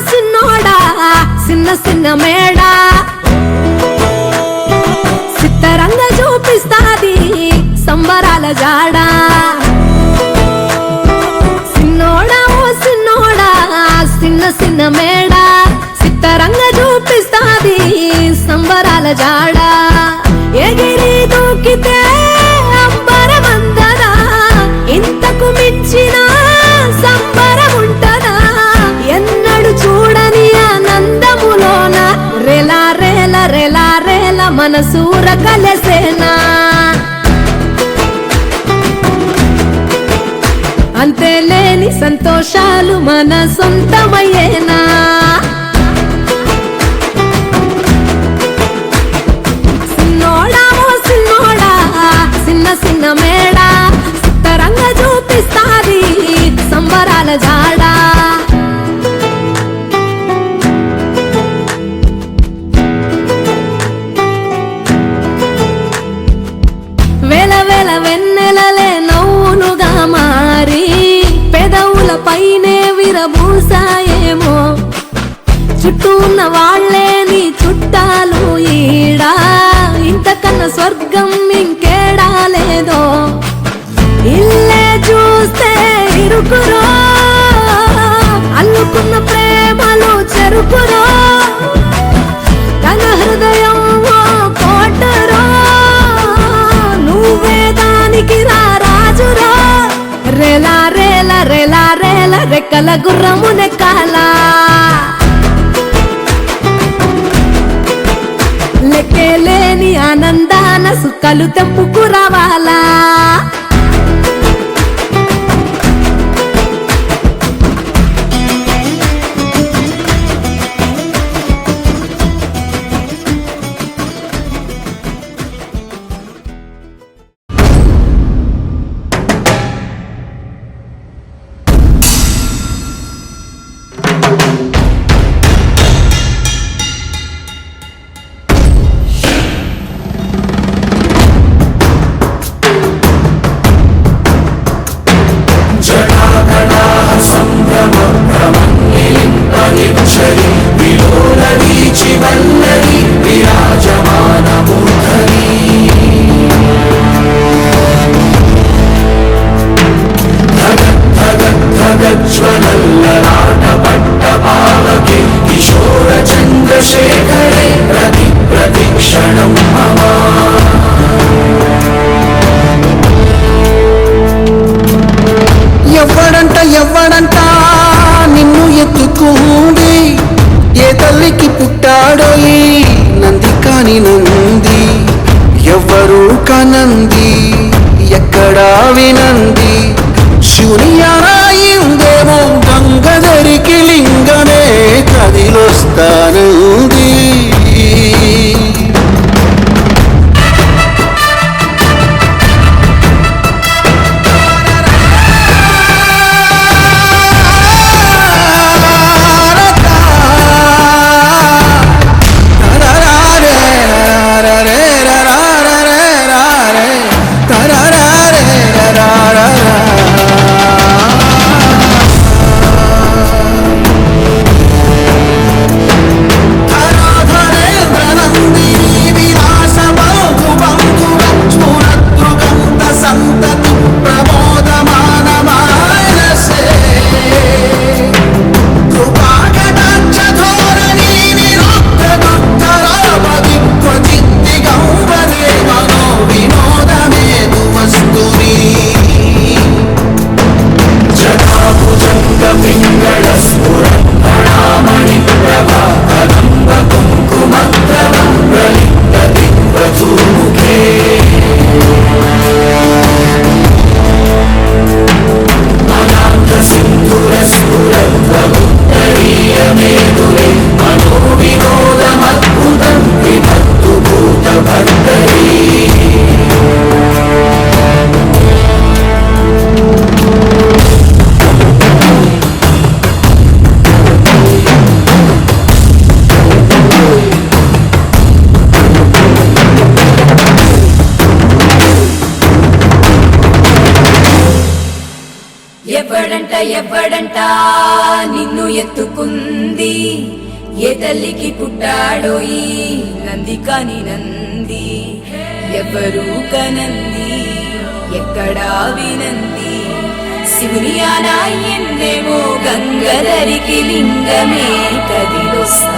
సిన్నోడా సిన్న సిన్న మేడ సిత్తరంగా చూపిస్తాది సంబరాల జాడా సిన్నోడా ఓ సిన్నోడా సిన్న సిన్న మేడ సిత్తరంగా చూపిస్తాది సంబరాల జాడా ఎగిరి దూకితే అంబరమందనా ఇంతకు మించిన సంబరం ఉంటదా ఎన్నడు చూడని ఆనందములోన రేలా రేల రేలా రేల మనసూర కలసేనా అంతే లేని సంతోషాలు మన సొంతమయ్యేనా సిన్నోడా ఓ సిన్నోడా సిన్న సిన్న మేడ సిత్తరంగా చూపిస్తాది సంబరాల జాడా వేల వేల వెన్నెలలే నవ్వులుగా మారి పెదవుల పైనే విరబూసాయేమో చుట్టూ ఉన్న వాళ్లే నీ చుట్టాలు ఈడా ఇంతకన్నా స్వర్గం ఇంకేడా లేదో ఇల్లే చూస్తే ఇరుకురో అల్లుకున్న ప్రేమలు చెరుకురో తన హృదయం కోటరో నువ్వే దానికి రాజురో రేలా రేల రేలా రేల రెక్కల గుర్రము నెక్కాలా లెక్కేలేని ఆనందాన సుఖాలు తెంపుకు రావాలా ఎవ్వడంట నిన్ను ఎత్తుకుంది ఏ తల్లికి పుట్టాడో ఈ నంది కాని నంది ఎవ్వరూ కనంది ఎక్కడా వినంది శూన్యాయిందేమో గంగధరికి లింగనే కదిలొస్తానంది ఎవ్వడంట నిన్ను ఎత్తుకుంది ఏ తల్లికి పుట్టాడో ఈ నంది కాని నంది, ఎవరు కనంది ఎక్కడా వినంది. శివుని ఆనా ఎందేమో గంగధరికి లింగమే కదిలొస్తా